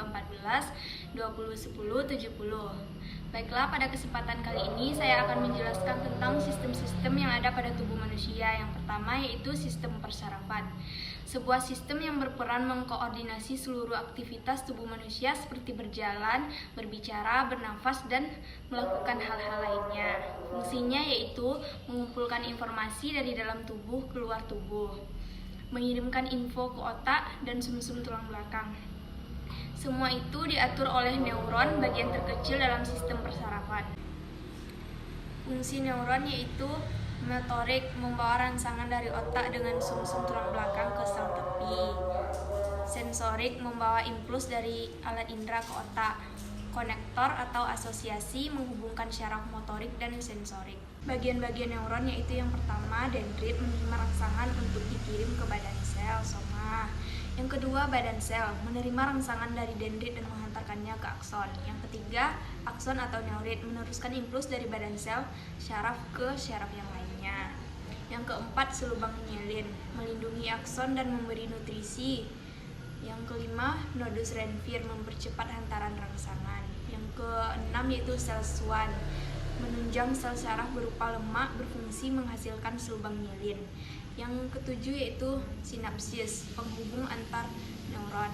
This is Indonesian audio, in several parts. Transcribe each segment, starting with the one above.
14 20 10 70. Baiklah, pada kesempatan kali ini saya akan menjelaskan tentang sistem-sistem yang ada pada tubuh manusia. Yang pertama yaitu sistem persarafan. Sebuah sistem yang berperan mengkoordinasi seluruh aktivitas tubuh manusia seperti berjalan, berbicara, bernafas, dan melakukan hal-hal lainnya. Fungsinya yaitu mengumpulkan informasi dari dalam tubuh keluar tubuh, mengirimkan info ke otak dan sumsum tulang belakang. Semua itu diatur oleh neuron, bagian terkecil dalam sistem persarafan. Fungsi neuron yaitu motorik, membawa rangsangan dari otak dengan sumsum tulang belakang ke sel tepi. Sensorik, membawa impuls dari alat indera ke otak. Konektor atau asosiasi, menghubungkan syaraf motorik dan sensorik. Bagian-bagian neuron yaitu yang pertama, dendrit, menerima rangsangan untuk dikirim ke badan sel, soma. Yang kedua, badan sel, menerima rangsangan dari dendrit dan menghantarkannya ke akson. Yang ketiga, akson atau neurit, meneruskan impuls dari badan sel syaraf ke syaraf yang lainnya. Yang keempat, selubang myelin, melindungi akson dan memberi nutrisi. Yang kelima, nodus Renvier, mempercepat hantaran rangsangan. Yang keenam yaitu sel Schwann, menunjang sel syaraf berupa lemak, berfungsi menghasilkan selubang myelin. Yang ketujuh yaitu sinapsis, penghubung antar neuron.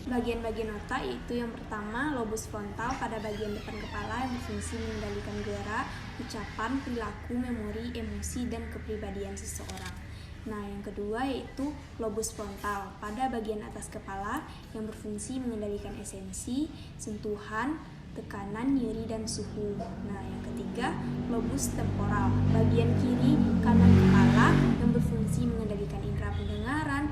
Bagian-bagian otak yaitu yang pertama, lobus frontal pada bagian depan kepala yang berfungsi mengendalikan gerak, ucapan, perilaku, memori, emosi, dan kepribadian seseorang. Nah, yang kedua yaitu lobus frontal pada bagian atas kepala yang berfungsi mengendalikan esensi, sentuhan, tekanan, nyeri, dan suhu. Nah, yang ketiga, lobus temporal, bagian kiri kanan kepala yang berfungsi mengendalikan indera pendengaran,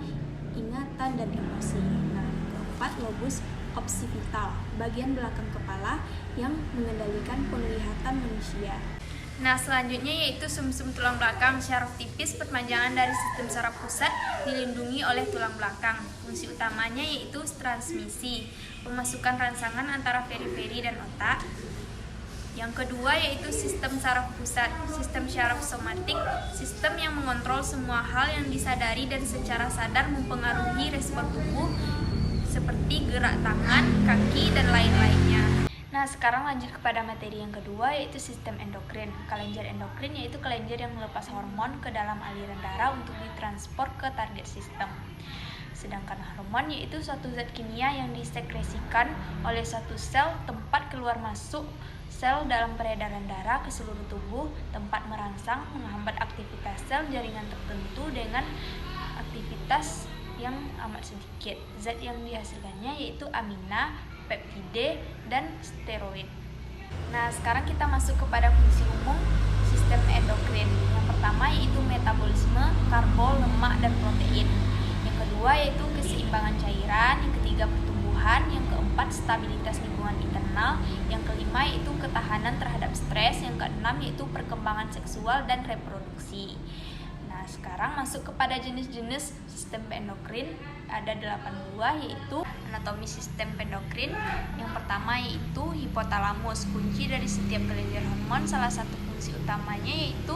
ingatan, dan emosi. Nah, yang keempat, lobus occipital, bagian belakang kepala yang mengendalikan penglihatan manusia. Nah, selanjutnya yaitu sumsum tulang belakang, syaraf tipis, perpanjangan dari sistem saraf pusat, dilindungi oleh tulang belakang. Fungsi utamanya yaitu transmisi, pemasukan rangsangan antara periferi dan otak. Yang kedua yaitu sistem saraf pusat, sistem syaraf somatik, sistem yang mengontrol semua hal yang disadari dan secara sadar mempengaruhi respon tubuh seperti gerak tangan, kaki, dan lain-lainnya. Nah, sekarang lanjut kepada materi yang kedua yaitu sistem endokrin. Kelenjar endokrin yaitu kelenjar yang melepas hormon ke dalam aliran darah untuk ditransport ke target sistem. Sedangkan hormon yaitu suatu zat kimia yang disekresikan oleh suatu sel tempat keluar masuk sel dalam peredaran darah ke seluruh tubuh, tempat merangsang, menghambat aktivitas sel jaringan tertentu dengan aktivitas yang amat sedikit. Zat yang dihasilkannya yaitu amina, peptide, dan steroid. Nah, sekarang kita masuk kepada fungsi umum sistem endokrin. Yang pertama yaitu metabolisme, karbo, lemak, dan protein. Yang kedua yaitu keseimbangan cairan. Yang ketiga pertumbuhan. Yang keempat stabilitas lingkungan internal. Yang kelima yaitu ketahanan terhadap stres. Yang keenam yaitu perkembangan seksual dan reproduksi. Nah, sekarang masuk kepada jenis-jenis sistem endokrin. Ada 8 buah yaitu anatomi sistem endokrin. Yang pertama yaitu hipotalamus, kunci dari setiap kelenjar hormon. Salah satu fungsi utamanya yaitu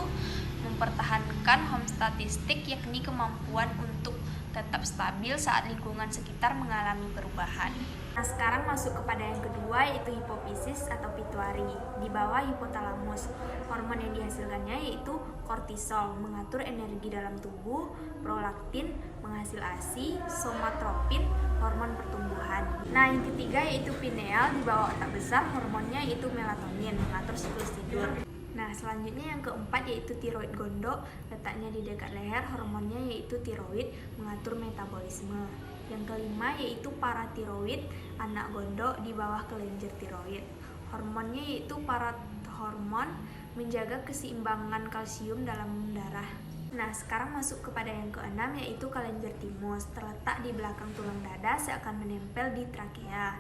mempertahankan homeostatistik, yakni kemampuan untuk tetap stabil saat lingkungan sekitar mengalami perubahan. Nah, sekarang masuk kepada yang kedua yaitu hipofisis atau pituari. Di bawah hipotalamus, hormon yang dihasilkannya yaitu kortisol, mengatur energi dalam tubuh, prolaktin, menghasil ASI, somatropin, hormon pertumbuhan. Nah, yang ketiga yaitu pineal, di bawah otak besar, hormonnya yaitu melatonin, mengatur siklus tidur. Nah, selanjutnya yang keempat yaitu tiroid gondok, letaknya di dekat leher, hormonnya yaitu tiroid, mengatur metabolisme. Yang kelima yaitu paratiroid, anak gondok di bawah kelenjar tiroid. Hormonnya yaitu parathormon, menjaga keseimbangan kalsium dalam darah. Nah, sekarang masuk kepada yang keenam yaitu kelenjar timus, terletak di belakang tulang dada seakan menempel di trakea.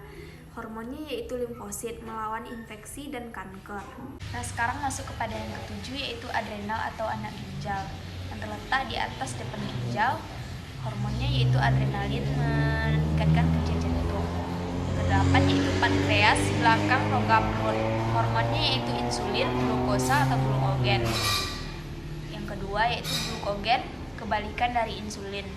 Hormonnya yaitu limfosit, melawan infeksi dan kanker. Nah, sekarang masuk kepada yang ketujuh yaitu adrenal atau anak ginjal, yang terletak di atas depan ginjal. Hormonnya yaitu adrenalin, meningkatkan kerja jantung. Yang kedelapan yaitu pankreas, belakang rongga perut. Hormonnya yaitu insulin, glukosa atau glukogen. Yang kedua yaitu glukogen, kebalikan dari insulin.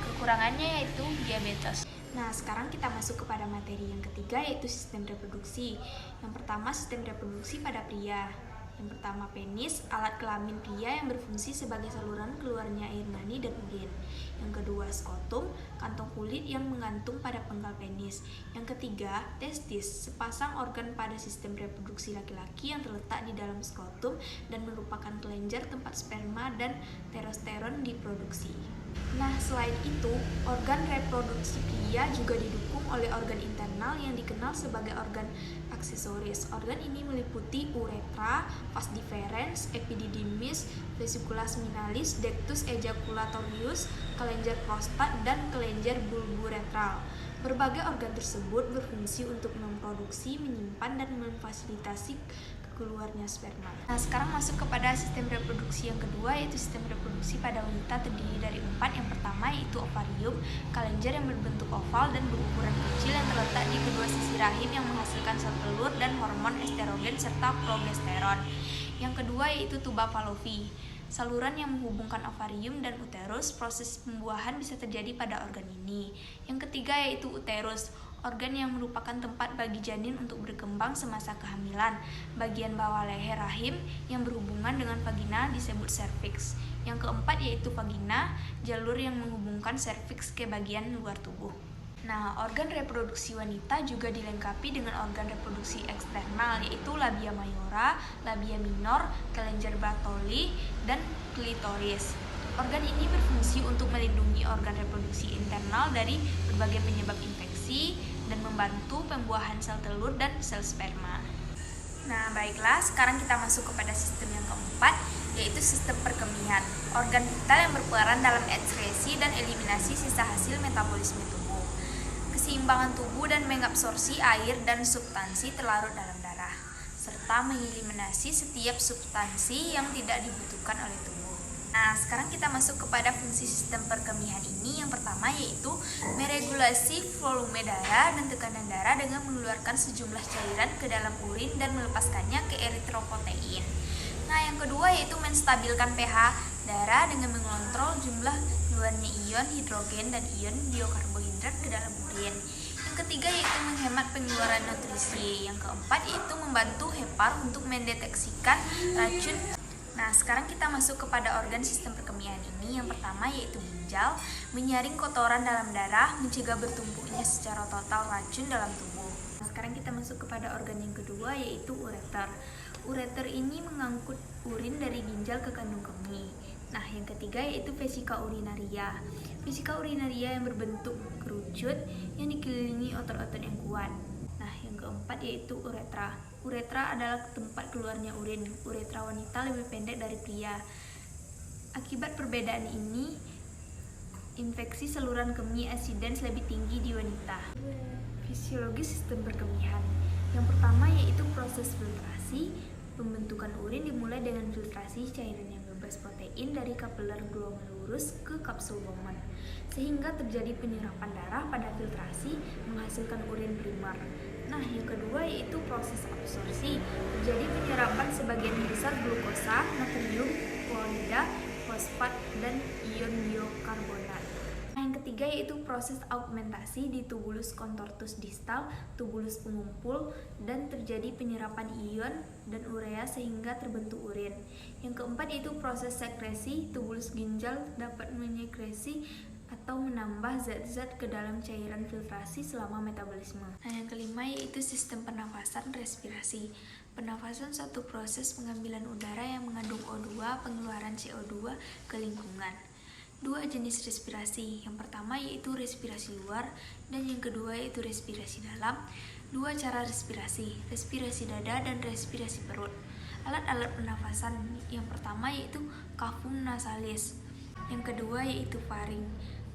Kekurangannya yaitu diabetes. Nah, sekarang kita masuk kepada materi yang ketiga, yaitu sistem reproduksi. Yang pertama, sistem reproduksi pada pria. Yang pertama, penis, alat kelamin pria yang berfungsi sebagai saluran keluarnya air mani dan urin. Yang kedua, skotum, kantong kulit yang menggantung pada penggal penis. Yang ketiga, testis, sepasang organ pada sistem reproduksi laki-laki yang terletak di dalam skotum dan merupakan kelenjar tempat sperma dan testosteron diproduksi. Nah, selain itu, organ reproduksi pria juga didukung oleh organ internal yang dikenal sebagai organ aksesoris. Organ ini meliputi uretra, vas deferens, epididymis, vesicula seminalis, ductus ejaculatorius, kelenjar prostat, dan kelenjar bulburetral. Berbagai organ tersebut berfungsi untuk memproduksi, menyimpan, dan memfasilitasi keluarnya sperma. Nah, sekarang masuk kepada sistem reproduksi yang kedua, yaitu sistem reproduksi pada wanita terdiri dari 4. Yang pertama yaitu ovarium, kelenjar yang berbentuk oval dan berukuran kecil yang terletak di kedua sisi rahim yang menghasilkan sel telur dan hormon estrogen serta progesteron. Yang kedua yaitu tuba fallopi, saluran yang menghubungkan ovarium dan uterus. Proses pembuahan bisa terjadi pada organ ini. Yang ketiga yaitu uterus, organ yang merupakan tempat bagi janin untuk berkembang semasa kehamilan. Bagian bawah leher rahim yang berhubungan dengan vagina disebut serviks. Yang keempat yaitu vagina, jalur yang menghubungkan serviks ke bagian luar tubuh. Nah, organ reproduksi wanita juga dilengkapi dengan organ reproduksi eksternal, yaitu labia mayora, labia minor, kelenjar Bartoli, dan klitoris. Organ ini berfungsi untuk melindungi organ reproduksi internal dari berbagai penyebab infeksi dan membantu pembuahan sel telur dan sel sperma. Nah, baiklah, sekarang kita masuk kepada sistem yang keempat, yaitu sistem perkemihan. Organ vital yang berperan dalam ekskresi dan eliminasi sisa hasil metabolisme tubuh, keseimbangan tubuh dan mengabsorpsi air dan substansi terlarut dalam darah, serta mengeliminasi setiap substansi yang tidak dibutuhkan oleh tubuh. Nah, sekarang kita masuk kepada fungsi sistem perkemihan ini. Yang pertama yaitu meregulasi volume darah dan tekanan darah dengan mengeluarkan sejumlah cairan ke dalam urin dan melepaskannya ke eritropoietin. Nah, yang kedua yaitu menstabilkan pH darah dengan mengontrol jumlah keluarnya ion hidrogen dan ion biokarbohidrat ke dalam urin. Yang ketiga yaitu menghemat pengeluaran nutrisi. Yang keempat yaitu membantu hepar untuk mendeteksikan racun. Nah, sekarang kita masuk kepada organ sistem perkemihan ini. Yang pertama yaitu ginjal, menyaring kotoran dalam darah, mencegah bertumpuknya secara total racun dalam tubuh. Nah, sekarang kita masuk kepada organ yang kedua yaitu ureter. Ureter ini mengangkut urin dari ginjal ke kandung kemih. Nah, yang ketiga yaitu vesika urinaria. Vesika urinaria yang berbentuk kerucut yang dikelilingi otot-otot yang kuat. Nah, yang keempat yaitu uretra. Uretra adalah tempat keluarnya urin. Uretra wanita lebih pendek dari pria. Akibat perbedaan ini, infeksi saluran kemih acidens lebih tinggi di wanita. Fisiologis sistem perkemihan. Yang pertama yaitu proses filtrasi. Pembentukan urin dimulai dengan filtrasi cairan yang bebas protein dari kapiler glomerulus ke kapsul Bowman, sehingga terjadi penyerapan darah pada filtrasi menghasilkan urin primer. Nah, yang kedua yaitu proses absorpsi. Terjadi penyerapan sebagian besar glukosa, natrium, klorida, fosfat, dan ion biokarbonat. Nah, yang ketiga yaitu proses augmentasi di tubulus contortus distal, tubulus pengumpul, dan terjadi penyerapan ion dan urea sehingga terbentuk urin. Yang keempat yaitu proses sekresi. Tubulus ginjal dapat menyekresi atau menambah zat-zat ke dalam cairan filtrasi selama metabolisme. Nah, yang kelima yaitu sistem pernafasan respirasi. Pernafasan suatu proses pengambilan udara yang mengandung O2, pengeluaran CO2 ke lingkungan. Dua jenis respirasi. Yang pertama yaitu respirasi luar dan yang kedua yaitu respirasi dalam. Dua cara respirasi, respirasi dada dan respirasi perut. Alat-alat pernafasan yang pertama yaitu cavum nasalis. Yang kedua yaitu faring.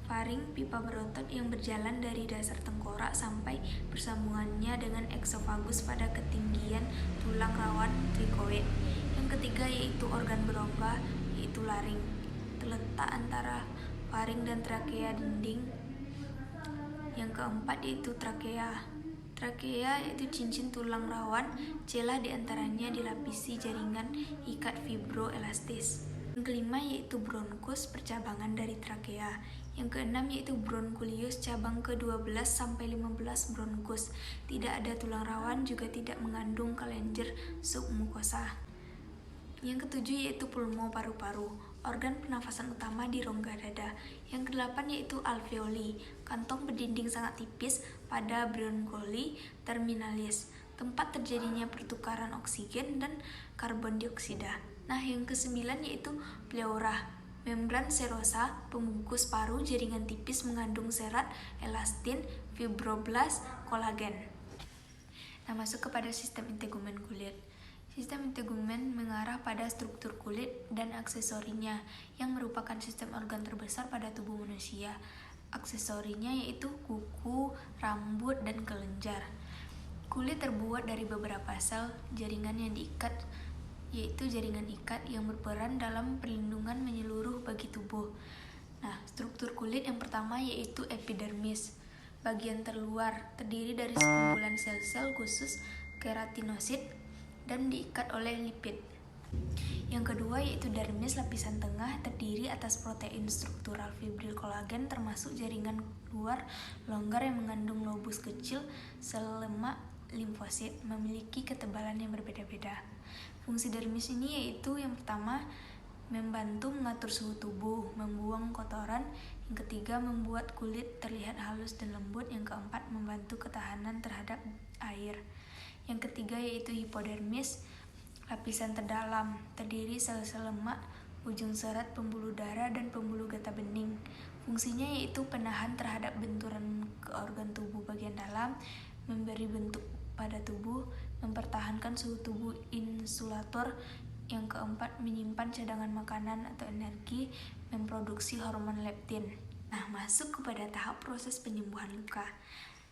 Faring, pipa berotot yang berjalan dari dasar tengkorak sampai bersambungannya dengan eksofagus pada ketinggian tulang rawan trikoid. Yang ketiga yaitu organ berongga, yaitu laring, terletak antara faring dan trakea dinding. Yang keempat yaitu trakea. Trakea yaitu cincin tulang rawan, celah diantaranya dilapisi jaringan ikat fibroelastis. Yang kelima yaitu bronkus, percabangan dari trakea. Yang keenam yaitu bronkulius cabang ke-12 sampai 15 bronkus. Tidak ada tulang rawan, juga tidak mengandung kelenjar submukosa. Yang ketujuh yaitu pulmo paru-paru, organ pernafasan utama di rongga dada. Yang kedelapan yaitu alveoli, kantong berdinding sangat tipis pada broncholi terminalis, tempat terjadinya pertukaran oksigen dan karbon dioksida. Nah, yang kesembilan yaitu pleura, membran serosa, pembungkus paru, jaringan tipis mengandung serat, elastin, fibroblast, kolagen. Nah, masuk kepada sistem integumen kulit. Sistem integumen mengarah pada struktur kulit dan aksesorinya yang merupakan sistem organ terbesar pada tubuh manusia. Aksesorinya yaitu kuku, rambut, dan kelenjar. Kulit terbuat dari beberapa sel jaringan yang diikat, yaitu jaringan ikat yang berperan dalam perlindungan menyeluruh bagi tubuh. Nah, struktur kulit yang pertama yaitu epidermis. Bagian terluar terdiri dari sekumpulan sel-sel khusus keratinosit dan diikat oleh lipid. Yang kedua yaitu dermis, lapisan tengah terdiri atas protein struktural fibril kolagen termasuk jaringan luar longgar yang mengandung lobus kecil, sel lemak, limfosit, memiliki ketebalan yang berbeda-beda. Fungsi dermis ini yaitu yang pertama membantu mengatur suhu tubuh, membuang kotoran, yang ketiga membuat kulit terlihat halus dan lembut, yang keempat membantu ketahanan terhadap air. Yang ketiga yaitu hipodermis, lapisan terdalam, terdiri sel-sel lemak, ujung serat, pembuluh darah, dan pembuluh getah bening. Fungsinya yaitu penahan terhadap benturan ke organ tubuh bagian dalam, memberi bentuk pada tubuh, mempertahankan suhu tubuh, insulator. Yang keempat, menyimpan cadangan makanan atau energi, memproduksi hormon leptin. Nah, masuk kepada tahap proses penyembuhan luka.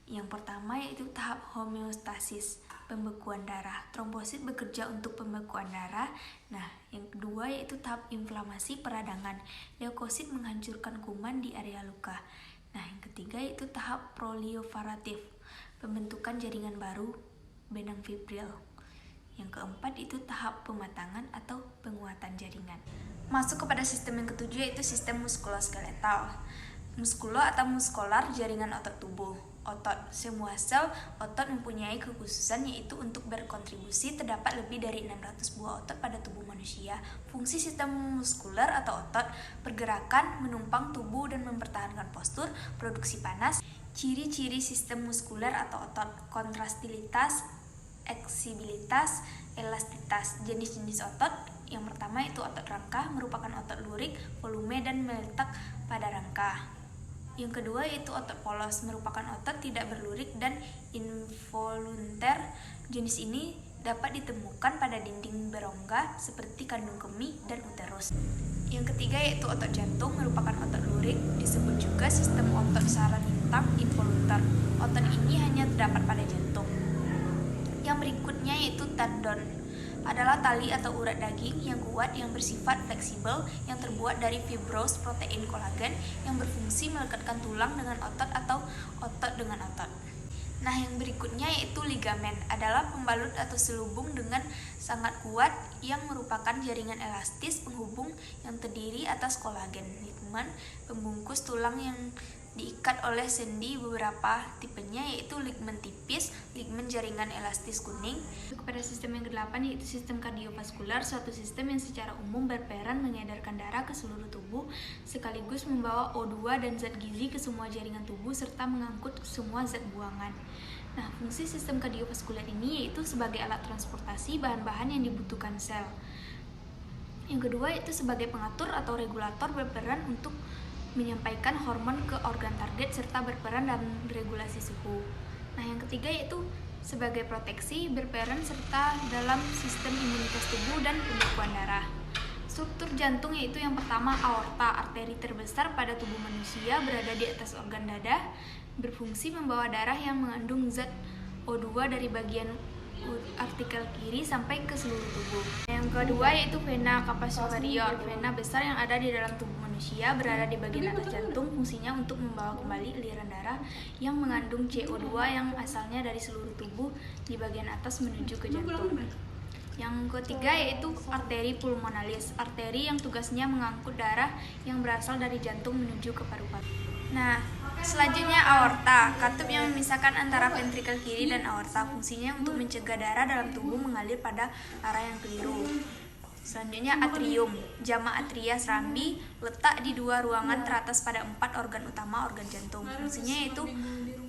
Yang pertama yaitu tahap homeostasis, pembekuan darah. Trombosit bekerja untuk pembekuan darah. Nah, yang kedua yaitu tahap inflamasi peradangan. Leukosit menghancurkan kuman di area luka. Nah, yang ketiga yaitu tahap proliferatif, pembentukan jaringan baru, benang fibril. Yang keempat itu tahap pematangan atau penguatan jaringan. Masuk kepada sistem yang ketujuh yaitu sistem muskuloskeletal. Muskulo atau muskolar, jaringan otot tubuh. Otot. Semua sel otot mempunyai kekhususan yaitu untuk berkontribusi. Terdapat lebih dari 600 buah otot pada tubuh manusia. Fungsi sistem muskuler atau otot: pergerakan, menumpang tubuh dan mempertahankan postur, produksi panas. Ciri-ciri sistem muskuler atau otot: kontrastilitas, eksibilitas, elastitas. Jenis-jenis otot: yang pertama itu otot rangka, merupakan otot lurik, volume dan meletak pada rangka. Yang kedua yaitu otot polos, merupakan otot tidak berlurik dan involunter. Jenis ini dapat ditemukan pada dinding berongga seperti kandung kemih dan uterus. Yang ketiga yaitu otot jantung, merupakan otot lurik, disebut juga sistem otot saraf lintang involunter. Otot ini hanya terdapat pada jantung. Yang berikutnya yaitu tendon, adalah tali atau urat daging yang kuat yang bersifat fleksibel yang terbuat dari fibros protein kolagen yang berfungsi melekatkan tulang dengan otot atau otot dengan otot. Nah, yang berikutnya yaitu ligamen, adalah pembalut atau selubung dengan sangat kuat yang merupakan jaringan elastis penghubung yang terdiri atas kolagen. Ligamen pembungkus tulang yang diikat oleh sendi. Beberapa tipenya yaitu ligamen tipis, ligamen jaringan elastis kuning. Kepada sistem yang ke-8 yaitu sistem kardiovaskular, suatu sistem yang secara umum berperan mengedarkan darah ke seluruh tubuh sekaligus membawa O2 dan zat gizi ke semua jaringan tubuh serta mengangkut semua zat buangan. Nah, fungsi sistem kardiovaskular ini yaitu sebagai alat transportasi bahan-bahan yang dibutuhkan sel. Yang kedua yaitu sebagai pengatur atau regulator, berperan untuk menyampaikan hormon ke organ target serta berperan dalam regulasi suhu. Nah, yang ketiga yaitu sebagai proteksi, berperan serta dalam sistem imunitas tubuh dan pembekuan darah. Struktur jantung yaitu yang pertama aorta, arteri terbesar pada tubuh manusia, berada di atas organ dada, berfungsi membawa darah yang mengandung zat O2 dari bagian artikel kiri sampai ke seluruh tubuh. Yang kedua yaitu vena cava superior, vena besar yang ada di dalam tubuh manusia, berada di bagian atas jantung, fungsinya untuk membawa kembali aliran darah yang mengandung CO2 yang asalnya dari seluruh tubuh di bagian atas menuju ke jantung. Yang ketiga yaitu arteri pulmonalis, arteri yang tugasnya mengangkut darah yang berasal dari jantung menuju ke paru-paru. Nah, selanjutnya aorta, katup yang memisahkan antara ventrikel kiri dan aorta, fungsinya untuk mencegah darah dalam tubuh mengalir pada arah yang keliru. Selanjutnya atrium, jamak atria serambi, letak di dua ruangan teratas pada 4 organ utama organ jantung. Fungsinya yaitu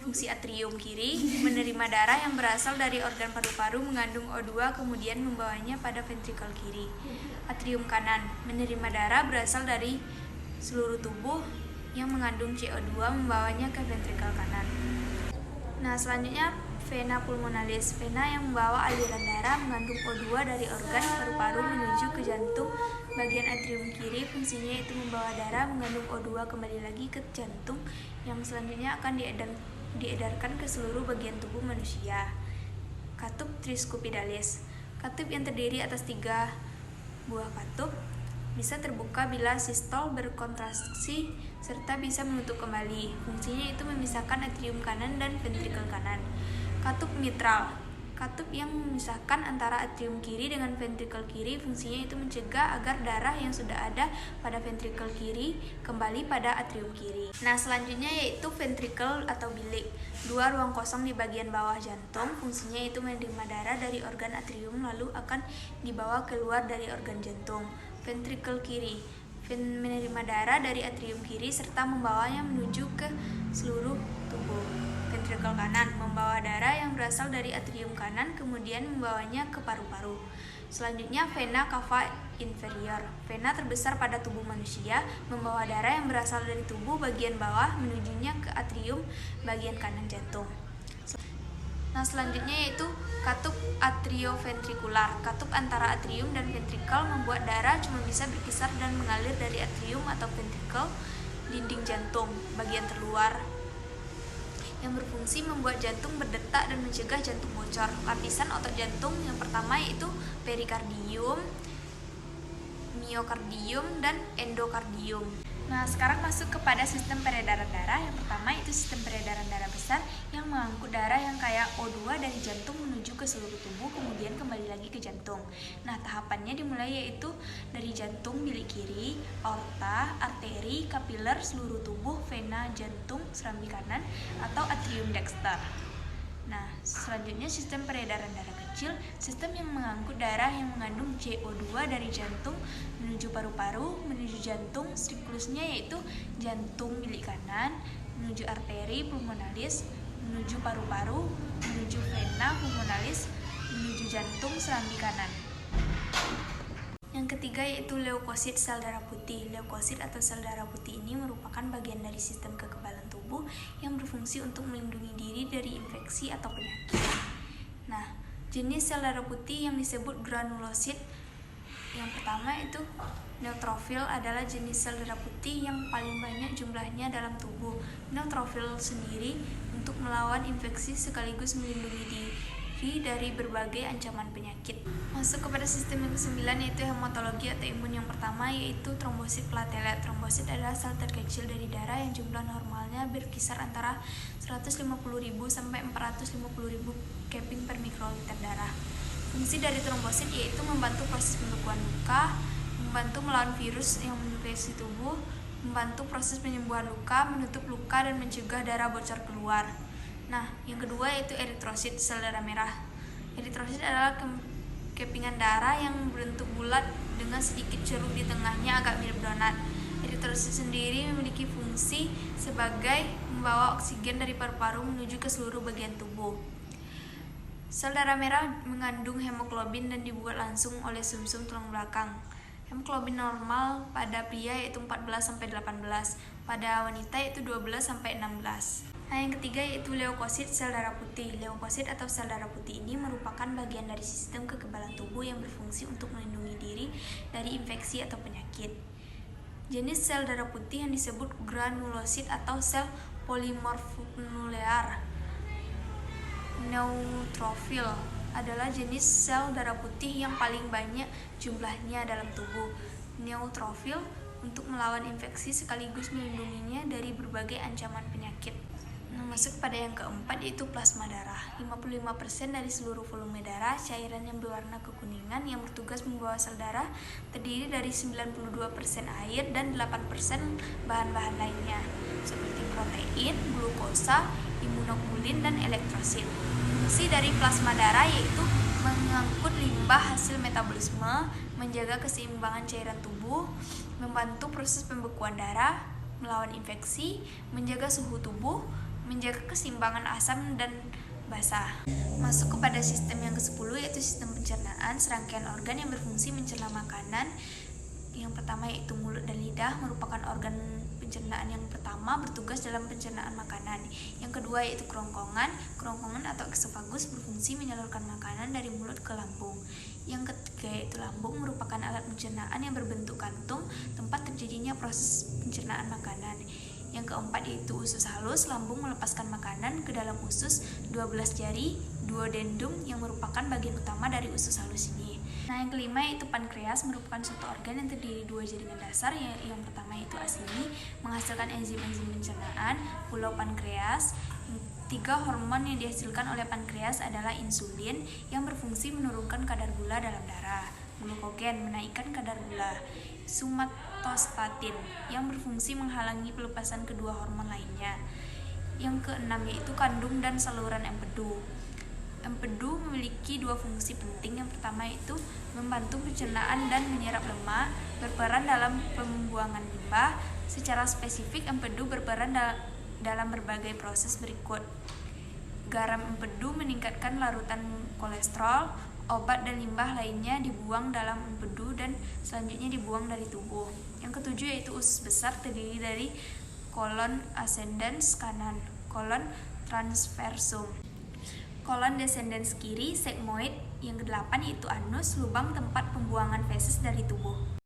fungsi atrium kiri, menerima darah yang berasal dari organ paru-paru mengandung O2 kemudian membawanya pada ventrikel kiri. Atrium kanan, menerima darah berasal dari seluruh tubuh yang mengandung CO2 membawanya ke ventrikel kanan. Nah, selanjutnya vena pulmonalis, vena yang membawa aliran darah mengandung O2 dari organ paru-paru menuju ke jantung. Bagian atrium kiri fungsinya itu membawa darah mengandung O2 kembali lagi ke jantung yang selanjutnya akan diedarkan ke seluruh bagian tubuh manusia. Katup triscupidalis, katup yang terdiri atas 3 buah katup, bisa terbuka bila sistol berkontraksi serta bisa menutup kembali. Fungsinya itu memisahkan atrium kanan dan ventrikel kanan. Katup mitral, katup yang memisahkan antara atrium kiri dengan ventrikel kiri, fungsinya itu mencegah agar darah yang sudah ada pada ventrikel kiri kembali pada atrium kiri. Nah, selanjutnya yaitu ventrikel atau bilik, 2 ruang kosong di bagian bawah jantung, fungsinya itu menerima darah dari organ atrium lalu akan dibawa keluar dari organ jantung. Ventrikel kiri, menerima darah dari atrium kiri serta membawanya menuju ke seluruh tubuh. Ventrikel kanan, membawa darah yang berasal dari atrium kanan kemudian membawanya ke paru-paru. Selanjutnya vena cava inferior, vena terbesar pada tubuh manusia, membawa darah yang berasal dari tubuh bagian bawah menujunya ke atrium bagian kanan jantung. Nah, selanjutnya yaitu katup atrioventrikular. Katup antara atrium dan ventrikel membuat darah cuma bisa berkisar dan mengalir dari atrium atau ventrikel dinding jantung bagian terluar yang berfungsi membuat jantung berdetak dan mencegah jantung bocor. Lapisan otot jantung yang pertama yaitu perikardium, miokardium, dan endokardium. Nah, sekarang masuk kepada sistem peredaran darah. Yang pertama itu sistem peredaran darah besar yang mengangkut darah yang kayak O2 dari jantung menuju ke seluruh tubuh kemudian kembali lagi ke jantung. Nah, tahapannya dimulai yaitu dari jantung bilik kiri, aorta, arteri, kapiler, seluruh tubuh, vena, jantung, serambi kanan atau atrium dexter. Nah, selanjutnya sistem peredaran darah kecil, sistem yang mengangkut darah yang mengandung CO2 dari jantung menuju paru-paru, menuju jantung, siklusnya yaitu jantung bilik kanan, menuju arteri pulmonalis, menuju paru-paru, menuju vena pulmonalis, menuju jantung serambi kanan. Yang ketiga yaitu leukosit, sel darah putih. Leukosit atau sel darah putih ini merupakan bagian dari sistem kekebalan tubuh yang berfungsi untuk melindungi diri dari infeksi atau penyakit. Nah, jenis sel darah putih yang disebut granulosit. Yang pertama itu neutrofil adalah jenis sel darah putih yang paling banyak jumlahnya dalam tubuh. Neutrofil sendiri untuk melawan infeksi sekaligus melindungi diri dari berbagai ancaman penyakit. Masuk kepada sistem yang ke-9 yaitu hematologi atau imun. Yang pertama yaitu trombosit platelet. Trombosit adalah sel terkecil dari darah yang jumlah normalnya berkisar antara 150.000 sampai 450.000 keping per mikroliter darah. Fungsi dari trombosit yaitu membantu proses pembekuan luka, membantu melawan virus yang menginfeksi tubuh, membantu proses penyembuhan luka, menutup luka, dan mencegah darah bocor keluar. Nah, yang kedua yaitu eritrosit, sel darah merah. Eritrosit adalah kepingan darah yang berbentuk bulat dengan sedikit ceruk di tengahnya agak mirip donat. Eritrosit sendiri memiliki fungsi sebagai membawa oksigen dari paru-paru menuju ke seluruh bagian tubuh. Sel darah merah mengandung hemoglobin dan dibuat langsung oleh sumsum tulang belakang. Hemoglobin normal pada pria yaitu 14-18, pada wanita yaitu 12-16. Nah, yang ketiga yaitu leukosit, sel darah putih. Leukosit atau sel darah putih ini merupakan bagian dari sistem kekebalan tubuh yang berfungsi untuk melindungi diri dari infeksi atau penyakit. Jenis sel darah putih yang disebut granulosit atau sel polimorfnuklear. Neutrofil adalah jenis sel darah putih yang paling banyak jumlahnya dalam tubuh. Neutrofil untuk melawan infeksi sekaligus melindunginya dari berbagai ancaman penyakit. Nah, Masuk pada yang keempat yaitu plasma darah. 55% dari seluruh volume darah, cairan yang berwarna kekuningan yang bertugas membawa sel darah, terdiri dari 92% air dan 8% bahan-bahan lainnya, seperti protein, glukosa, imunoglobulin, dan elektrosit. Fungsi dari plasma darah yaitu mengangkut limbah hasil metabolisme, menjaga keseimbangan cairan tubuh, membantu proses pembekuan darah, melawan infeksi, menjaga suhu tubuh, menjaga keseimbangan asam dan basa. Masuk kepada sistem yang ke-10 yaitu sistem pencernaan. Serangkaian organ yang berfungsi mencerna makanan. Yang pertama yaitu mulut dan lidah, merupakan organ pencernaan yang pertama, bertugas dalam pencernaan makanan. Yang kedua yaitu kerongkongan. Kerongkongan atau esophagus berfungsi menyalurkan makanan dari mulut ke lambung. Yang ketiga yaitu lambung, merupakan alat pencernaan yang berbentuk kantung, tempat terjadinya proses pencernaan makanan. Yang keempat yaitu usus halus. Lambung melepaskan makanan ke dalam usus 12 jari, duodenum, yang merupakan bagian utama dari usus halus ini. Nah, yang kelima yaitu pankreas, merupakan suatu organ yang terdiri 2 jaringan dasar. Yang pertama yaitu asini, menghasilkan enzim-enzim pencernaan. Pulau pankreas. 3 hormon yang dihasilkan oleh pankreas adalah insulin, yang berfungsi menurunkan kadar gula dalam darah, glukogen, menaikkan kadar gula, somatostatin, yang berfungsi menghalangi pelepasan kedua hormon lainnya. Yang keenam yaitu kandung dan saluran empedu. Empedu memiliki 2 fungsi penting. Yang pertama yaitu membantu pencernaan dan menyerap lemak, berperan dalam pembuangan limbah. Secara spesifik, empedu berperan dalam berbagai proses berikut. Garam empedu meningkatkan larutan kolesterol, obat dan limbah lainnya dibuang dalam empedu dan selanjutnya dibuang dari tubuh. Yang ketujuh yaitu usus besar, terdiri dari kolon ascendens kanan, kolon transversum, kolon descendens kiri, sigmoid. Yang kedelapan yaitu anus, lubang tempat pembuangan feses dari tubuh.